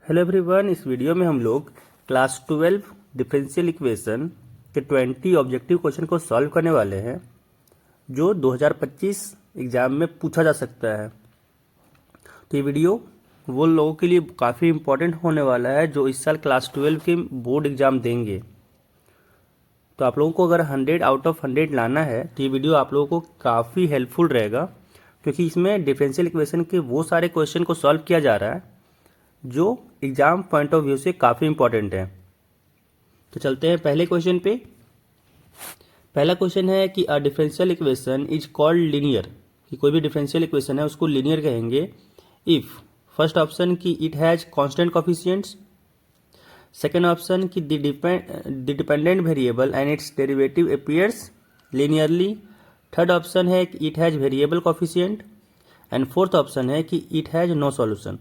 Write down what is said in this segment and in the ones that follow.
Hello everyone, इस video में हम लोग क्लास 12 डिफरेंशियल इक्वेशन के 20 ऑब्जेक्टिव क्वेश्चन को सॉल्व करने वाले हैं जो 2025 एग्जाम में पूछा जा सकता है। तो ये वीडियो वो लोगों के लिए काफ़ी इम्पोर्टेंट होने वाला है जो इस साल क्लास 12 के बोर्ड एग्ज़ाम देंगे। तो आप लोगों को अगर 100 आउट ऑफ 100 लाना है तो ये वीडियो आप लोगों को काफ़ी हेल्पफुल रहेगा, क्योंकि इसमें डिफरेंशियल इक्वेशन के वो सारे क्वेश्चन को सॉल्व किया जा रहा है जो एग्जाम पॉइंट ऑफ व्यू से काफ़ी इंपॉर्टेंट है। तो चलते हैं पहले क्वेश्चन पे। पहला क्वेश्चन है कि a differential equation is called linear, कि कोई भी डिफरेंशियल इक्वेशन है उसको लीनियर कहेंगे इफ फर्स्ट ऑप्शन कि it has constant coefficients, second option कि the dependent variable and its derivative appears linearly, third option है कि it has variable coefficient and fourth option है कि इट हैज नो सॉल्यूशन।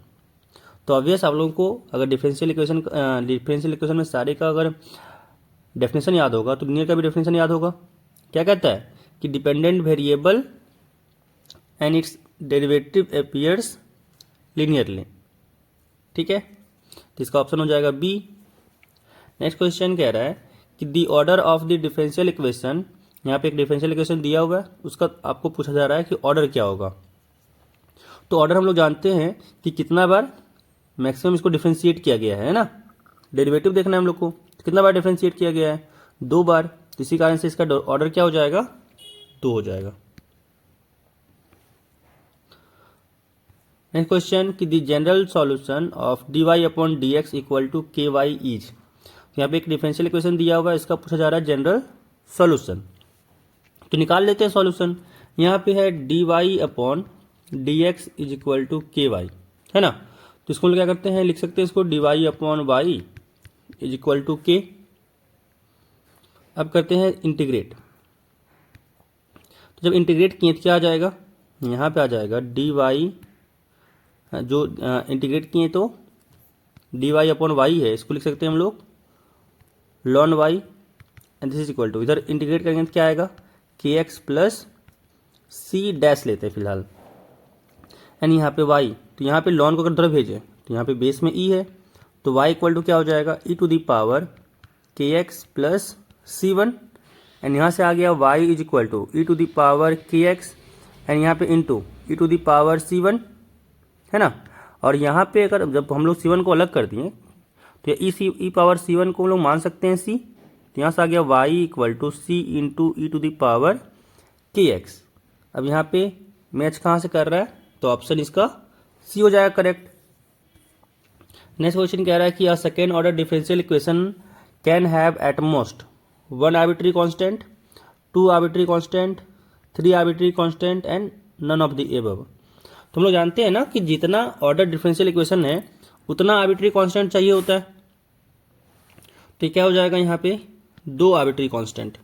तो obvious आप लोगों को अगर डिफरेंशियल इक्वेशन में सारे का अगर डेफिनेशन याद होगा तो लीनियर का भी डेफिनेशन याद होगा। क्या कहता है कि dependent variable and its derivative appears linearly. ठीक है, तो इसका ऑप्शन हो जाएगा बी। नेक्स्ट क्वेश्चन कह रहा है कि the order of the differential equation, यहाँ पे एक डिफरेंशियल इक्वेशन दिया हुआ है, उसका आपको पूछा जा रहा है कि ऑर्डर क्या होगा। तो ऑर्डर हम लोग जानते हैं कि कितना बार मैक्सिमम इसको डिफरेंशिएट किया गया है ना। डेरिवेटिव देखना है हम लोग को, तो कितना बार डिफरेंशिएट किया गया है, 2 बार। तो इसी कारण से इसका ऑर्डर क्या हो जाएगा, 2 हो जाएगा। नेक्स्ट क्वेश्चन कि the general solution of dy upon dx equal to ky is. यहाँ पे एक डिफरेंशियल इक्वेशन दिया हुआ है, इसका पूछा जा रहा है जनरल सॉल्यूशन। तो निकाल लेते हैं सॉल्यूशन। यहाँ पे है dy upon dx is equal to ky, है ना। तो इसको क्या करते हैं, लिख सकते हैं इसको dy upon Y is equal to k. अब करते हैं इंटीग्रेट। तो जब इंटीग्रेट किए तो क्या आ जाएगा, यहाँ पे आ जाएगा dy, जो इंटीग्रेट किए तो dy अपॉन वाई है, इसको लिख सकते हैं हम लोग ln Y and this is equal to, इधर इंटीग्रेट करेंगे तो क्या आएगा के एक्स प्लस सी डैश लेते हैं फिलहाल, एंड यहाँ पे y। तो यहाँ पे लॉन को अगर तरफ भेजें तो यहाँ पे बेस में e है, तो y इक्वल टू क्या हो जाएगा e टू दी पावर के x plus c one, and यहाँ से आ गया y इज इक्वल टू e टू दी पावर के एक्स एंड यहाँ पे into e to the power c one, है ना। और यहाँ पे अगर जब हम लोग सी वन को अलग कर दिए तो ई पावर सी वन को हम लोग मान सकते हैं सी, तो यहाँ से आ गया y equal to C into E to the power के एक्स। अब यहाँ पे मैच कहाँ से कर रहा है, तो ऑप्शन इसका सी हो जाएगा करेक्ट। नेक्स्ट क्वेश्चन कह रहा है कि a second order differential equation can have at most 1 arbitrary constant, 2 arbitrary constant, 3 arbitrary constant and none of the above. तो हम लोग जानते हैं ना कि जितना ऑर्डर डिफरेंशियल इक्वेशन है उतना आर्बिट्री कांस्टेंट चाहिए होता है। तो क्या हो जाएगा, यहाँ पे 2 आर्बिट्री कांस्टेंट।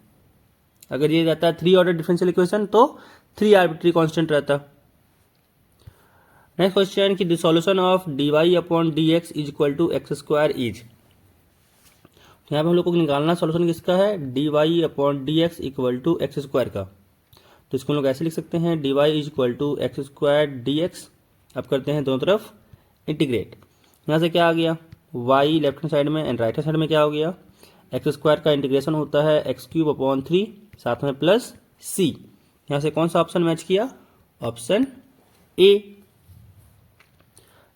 अगर ये रहता है 3 ऑर्डर डिफरेंशियल इक्वेशन तो 3 आर्बिट्री कांस्टेंट रहता। नेक्स्ट क्वेश्चन कि the solution of dy upon dx is equal to x square is. यहाँ पे हम लोग को निकालना सॉल्यूशन किसका है, dy upon dx equal to x square का। तो इसको हम लोग ऐसे लिख सकते हैं dy is equal to x square dx। अब करते हैं दोनों तरफ इंटीग्रेट। यहाँ से क्या आ गया y लेफ्ट हैंड साइड में एंड राइट हैंड साइड में क्या हो गया, एक्स स्क्वायर का इंटीग्रेशन होता है एक्स क्यूब अपॉन 3 साथ में प्लस c। यहाँ से कौन सा ऑप्शन मैच किया, ऑप्शन ए।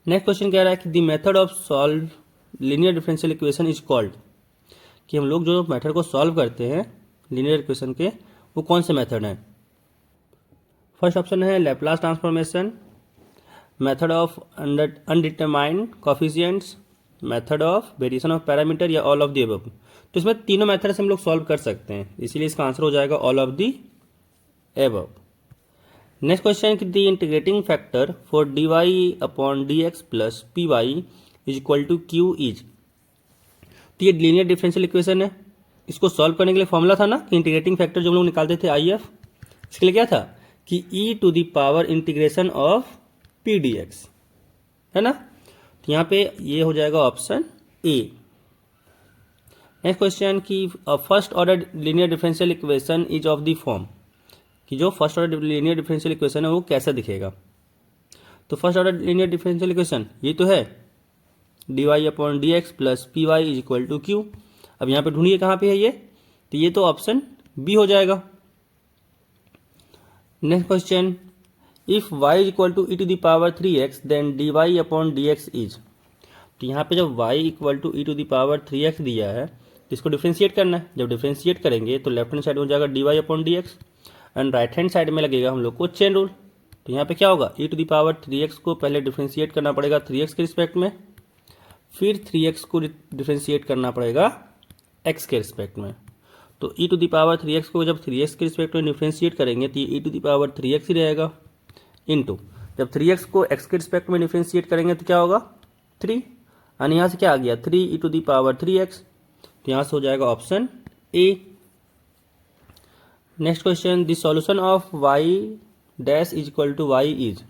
नेक्स्ट क्वेश्चन कह रहा है कि the method of solve linear differential equation is called, कि हम लोग जो मेथड को सॉल्व करते हैं लीनियर इक्वेशन के वो कौन से मेथड हैं। फर्स्ट ऑप्शन है Laplace transformation, method of undetermined coefficients, method of variation of parameter या ऑल ऑफ द अबव। तो इसमें तीनों मेथड से हम लोग सॉल्व कर सकते हैं, इसीलिए इसका आंसर हो जाएगा all of the above. Next question कि the integrating factor for dy upon dx plus P Y is equal to Q is. तो ये लीनियर डिफरेंशियल इक्वेशन है, इसको सॉल्व करने के लिए फॉर्मूला था ना कि इंटीग्रेटिंग फैक्टर जो हम लोग निकालते थे IF, इसके लिए क्या था कि e to the power integration of p d x, है ना। तो यहाँ पे ये हो जाएगा ऑप्शन ए। नेक्स्ट क्वेश्चन कि first order linear differential equation is of the form, कि जो first order linear differential equation है वो कैसा दिखेगा। तो first order linear differential equation ये तो है D Y upon D x plus P Y is equal to q. अब यहाँ पे ढूंढिए कहाँ पे है ये, तो ये तो ऑप्शन बी हो जाएगा। Next question, if y is equal to E to the power 3x then d Y upon D x is. तो यहाँ पे जब y equal to E to the power 3x दिया है तो इसको डिफ्रेंशिएट करना है। जब डिफ्रेंशिएट करेंगे तो लेफ्ट हैंड साइड में हो जाएगा D Y upon D x and right hand side में लगेगा हम लोग को चेन रूल। तो यहाँ पे क्या होगा, ई टू द पावर 3x को पहले डिफ्रेंशिएट करना पड़ेगा 3x के रिस्पेक्ट में, फिर 3x को डिफ्रेंशिएट करना पड़ेगा x के रिस्पेक्ट में। तो E to the power 3x को जब 3x के रिस्पेक्ट में डिफ्रेंशिएट करेंगे तो ये ई टू द पावर 3x ही रहेगा, इनटू जब 3x को x के रिस्पेक्ट में डिफ्रेंशिएट करेंगे तो क्या होगा 3, और यहाँ से क्या आ गया 3 ई टू द पावर 3x। तो यहाँ से हो जाएगा option A. Next question, the solution of y dash is equal to y is.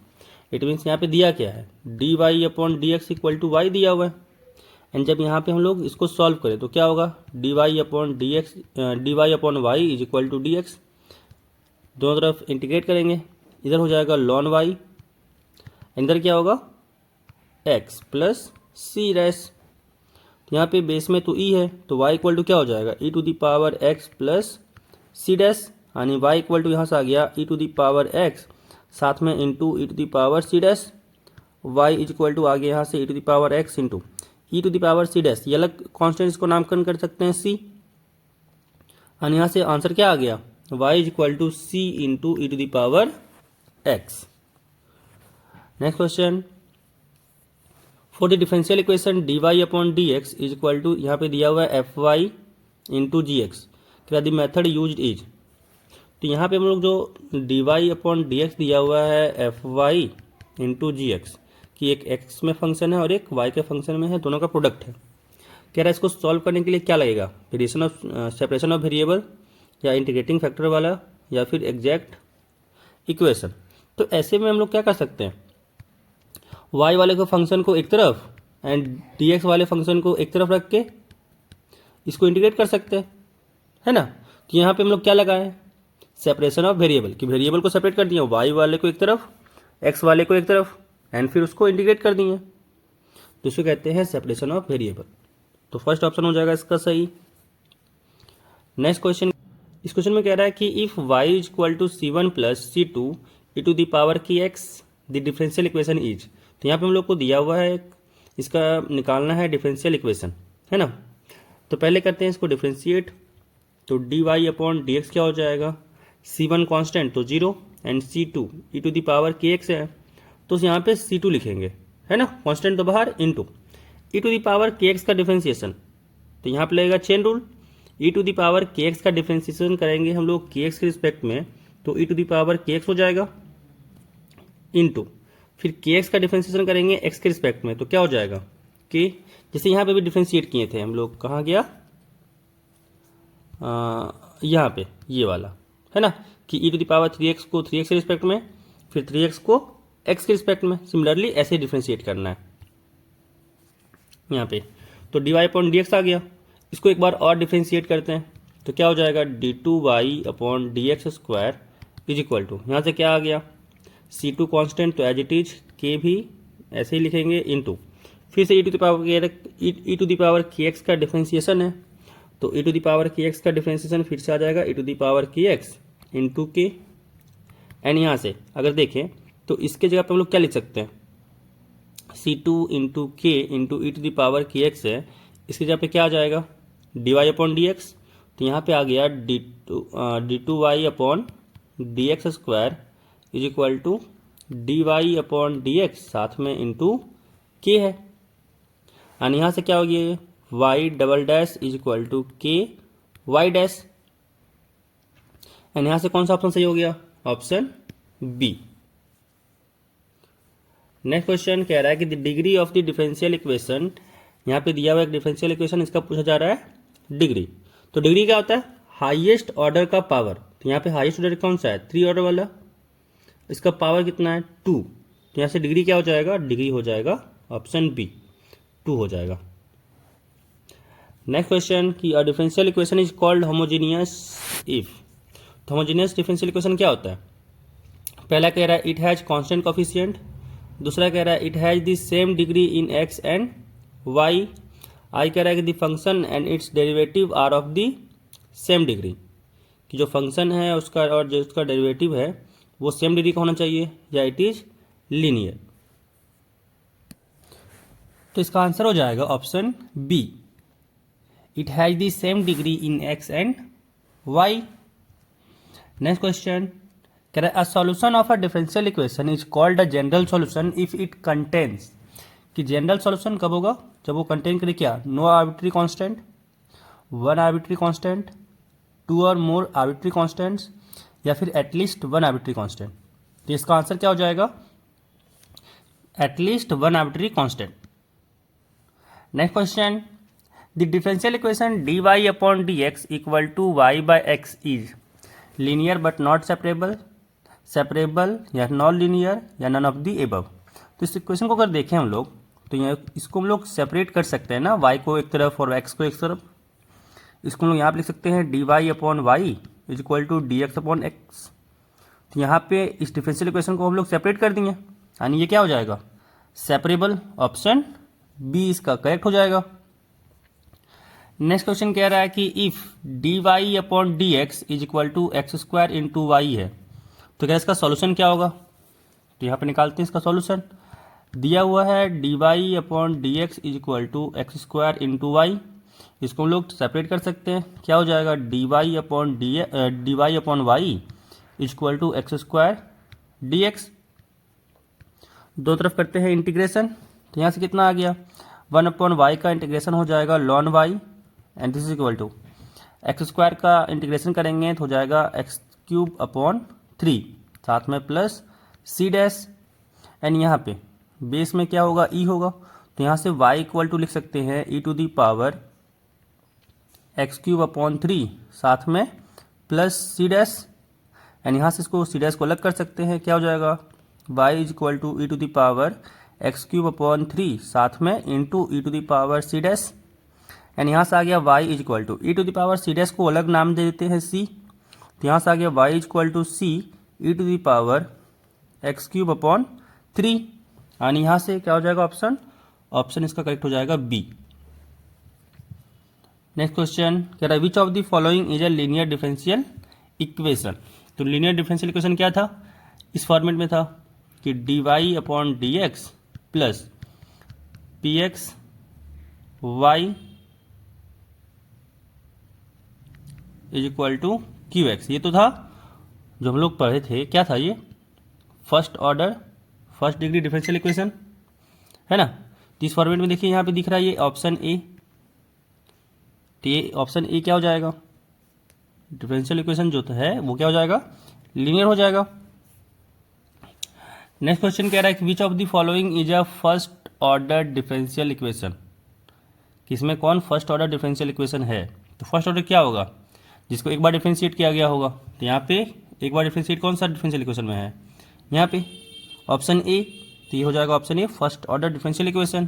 It means यहाँ पे दिया क्या है, D Y upon D X equal to Y दिया हुआ है, एंड जब यहाँ पे हम लोग इसको सॉल्व करें तो क्या होगा, D Y upon D X, D Y upon Y is equal to D X. दोनों तरफ इंटीग्रेट करेंगे, इधर हो जाएगा लॉन वाई, इधर क्या होगा एक्स प्लस सी डैश। यहाँ पे बेस में तो ई है तो y इक्वल टू क्या हो जाएगा ई to the power x plus C dash, यानी y इक्वल टू यहाँ से आ गया e to the power x साथ में into E to the power C dash. y is equal to आ गया यहाँ से ई to the power x into E to the power C dash, ये अलग कॉन्स्टेंट इसको नामकरण कर सकते हैं c, और यहाँ से आंसर क्या आ गया y is equal to C into E to the power x। Next question, for the differential equation D Y upon D x is equal to, यहाँ पे दिया हुआ है F Y into G X, क्या the method use is. तो यहाँ पे हम लोग जो D Y upon D X दिया हुआ है F Y into G X की एक एक्स में फंक्शन है और एक वाई के फंक्शन में है, दोनों का प्रोडक्ट है। कह रहा है इसको सॉल्व करने के लिए क्या लगेगा, variation of separation of variable या इंटीग्रेटिंग फैक्टर वाला या फिर एग्जैक्ट इक्वेशन। तो ऐसे में हम लोग क्या कर सकते हैं, y वाले को फंक्शन को एक तरफ एंड dx वाले फंक्शन को एक तरफ रख के इसको इंटीग्रेट कर सकते हैं, है ना। तो यहाँ पे हम लोग क्या लगाए, सेपरेशन ऑफ वेरिएबल, कि वेरिएबल को सेपरेट कर दिया, y वाले को एक तरफ x वाले को एक तरफ एंड फिर उसको इंटीग्रेट कर दिए, तो इसको कहते हैं सेपरेशन ऑफ वेरिएबल। तो फर्स्ट ऑप्शन हो जाएगा इसका सही। नेक्स्ट क्वेश्चन, इस क्वेश्चन में कह रहा है कि if y is equal to C one plus C two E to the power की x the differential equation is. तो यहाँ पे हम लोग को दिया हुआ है इसका निकालना है डिफरेंशियल इक्वेशन, है ना। तो पहले करते हैं इसको डिफरेंशिएट, तो D Y upon D X क्या हो जाएगा, सी वन कॉन्स्टेंट तो 0 and C two E to the power के एक्स है, तो यहाँ पे सी टू लिखेंगे, है ना, कॉन्स्टेंट तो बाहर into E to the power के एक्स का डिफरेंशिएशन, तो यहाँ पे लगेगा chain rule, E to the power के एक्स का डिफरेंशिएशन करेंगे हम लोग के एक्स के रिस्पेक्ट में, तो ई टू द पावर के एक्स हो जाएगा इंटू फिर के एक्स का डिफरेंशिएशन करेंगे एक्स के रिस्पेक्ट में, तो क्या हो जाएगा कि जैसे यहाँ पे भी डिफरेंशिएट किए थे हम लोग, कहाँ गया यहाँ पे ये वाला, है ना, कि ई टू द पावर 3x को 3x के रिस्पेक्ट में, फिर 3x को x के रिस्पेक्ट में, सिमिलरली ऐसे डिफरेंशिएट करना है यहाँ पे। तो D Y upon D x आ गया, इसको एक बार और डिफरेंशिएट करते हैं, तो क्या हो जाएगा D two Y upon D X square is equal to, यहाँ से क्या आ गया सी टू कॉन्स्टेंट तो एज इट इज, के भी ऐसे ही लिखेंगे इंटू फिर से ई टू द पावर के एक्स का डिफरेंशिएशन है, तो ई टू द पावर के एक्स का डिफरेंशिएशन फिर से आ जाएगा ई टू द पावर के एक्स इंटू के, एंड यहाँ से अगर देखें तो इसके जगह पर हम लोग क्या लिख सकते हैं, C two into K into E to the power के एक्स है, इसकी जगह पे क्या आ जाएगा D Y upon D X, तो यहाँ पे आ गया D two Y upon D X square is equal to D Y upon D X साथ में इंटू के है, और यहाँ से क्या हो गया Y double dash is equal to K Y dash, and यहाँ से कौन सा ऑप्शन सही हो गया, ऑप्शन बी। नेक्स्ट क्वेश्चन कह रहा है कि the degree of the differential equation, यहाँ पे दिया हुआ एक डिफरेंशियल इक्वेशन, इसका पूछा जा रहा है डिग्री। तो डिग्री क्या होता है, हाईएस्ट ऑर्डर का पावर, तो यहाँ पे हाईएस्ट ऑर्डर कौन सा है 3 ऑर्डर वाला, इसका पावर कितना है 2, तो यहाँ से डिग्री क्या हो जाएगा, डिग्री हो जाएगा ऑप्शन बी 2 हो जाएगा। नेक्स्ट क्वेश्चन कि a differential equation is called homogeneous if. तो होमोजेनियस डिफरेंशियल इक्वेशन क्या होता है, पहला कह रहा है इट हैज कांस्टेंट कोफिशिएंट, दूसरा कह रहा है it has the same degree in x and y, I कह रहा है कि the function and its derivative are of the same degree, कि जो फंक्शन है उसका और जो उसका डेरिवेटिव है वो सेम डिग्री का होना चाहिए, या इट इज लीनियर। तो इसका आंसर हो जाएगा option B, it has the same degree in x and Y. Next question कह रहा है a solution of a differential equation is called a general solution if it contains, कि general solution कब होगा, जब वो कंटेन करे क्या, no arbitrary constant, one arbitrary constant, two और मोर आर्बिट्री कांस्टेंट्स, या फिर एटलीस्ट वन आर्बिट्री कांस्टेंट। तो इसका आंसर क्या हो जाएगा, at least one arbitrary constant. Next question the differential equation dy upon dx equal to y by X is linear but not separable, separable या non linear या none of the above. तो इस equation को अगर देखें हम लोग तो यहाँ इसको हम लोग सेपरेट कर सकते हैं ना, y को एक तरफ और x को एक तरफ। इसको हम लोग यहाँ पे लिख सकते हैं dy upon Y is equal to dx upon X. तो यहाँ पे इस डिफरेंशियल इक्वेशन को हम लोग सेपरेट कर देंगे, यानी ये क्या हो जाएगा, सेपरेबल। ऑप्शन बी इसका करेक्ट हो जाएगा। नेक्स्ट क्वेश्चन कह रहा है कि if dy upon D x is equal to x square into Y है, तो क्या इसका सॉल्यूशन क्या होगा। तो यहाँ पे निकालते हैं इसका सॉल्यूशन। दिया हुआ है dy upon D x is equal to x square into Y, इसको हम लोग सेपरेट कर सकते हैं, क्या हो जाएगा dy upon Y is equal to x square D X. दो तरफ करते हैं इंटीग्रेशन, तो यहाँ से कितना आ गया, वन अपॉन वाई का इंटीग्रेशन हो जाएगा ln Y and this is equal to x square का इंटीग्रेशन करेंगे तो हो जाएगा एक्स क्यूब अपॉन 3, साथ में प्लस सी डैश, एंड यहाँ पे बेस में क्या होगा, ई होगा। तो यहाँ से y इक्वल टू लिख सकते हैं e to the power x cube upon 3 साथ में प्लस सी डैश, एंड यहाँ से इसको सी डैश को अलग कर सकते हैं, क्या हो जाएगा y is equal to E to the power x cube upon 3 साथ में into E to the power C dash, and यहाँ से आ गया y is equal to E to the power C dash को अलग नाम दे देते हैं c। तो यहाँ से आ गया y is equal to C E to the power x cube upon 3, यानी यहाँ से क्या हो जाएगा ऑप्शन, ऑप्शन इसका करेक्ट हो जाएगा बी। नेक्स्ट क्वेश्चन कह रहा है which of the following is a linear differential equation. तो लीनियर डिफरेंशियल इक्वेशन क्या था, इस फॉर्मेट में था कि dy upon D x plus P X Y is equal to Q X. ये तो था जो हम लोग पढ़े थे, क्या था ये, first order first degree differential equation है ना। तो इस फॉर्मेट में देखिए यहाँ पे दिख रहा है ये ऑप्शन ए, तो ये ऑप्शन ए क्या हो जाएगा, डिफरेंशियल इक्वेशन जो है वो क्या हो जाएगा, लीनियर हो जाएगा। नेक्स्ट क्वेश्चन कह रहा है कि विच of the following is a first order differential equation, किसमें कौन फर्स्ट ऑर्डर डिफरेंशियल इक्वेशन है। तो फर्स्ट ऑर्डर क्या होगा, जिसको एक बार डिफरेंशिएट किया गया होगा। तो यहाँ पे एक बार डिफरेंशिएट कौन सा डिफरेंशियल इक्वेशन में है, यहाँ पे ऑप्शन ए, तो ये हो जाएगा option A first order differential equation.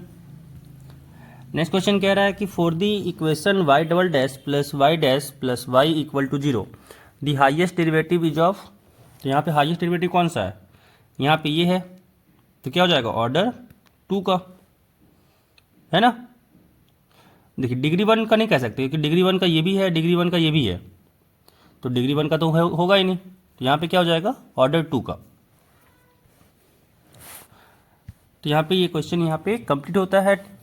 Next question कह रहा है कि for the equation Y double dash plus Y equal to 0 the highest derivative is of. तो यहाँ पे हाइएस्ट डेरिवेटिव कौन सा है, यहाँ पे ये है, तो क्या हो जाएगा ऑर्डर 2 का, है ना। देखिए डिग्री 1 का नहीं कह सकते क्योंकि डिग्री 1 का ये भी है, डिग्री 1 का ये भी है, तो डिग्री 1 का तो होगा ही नहीं। तो यहाँ पे क्या हो जाएगा ऑर्डर 2 का। तो यहाँ पे ये क्वेश्चन यहाँ पे कंप्लीट होता है।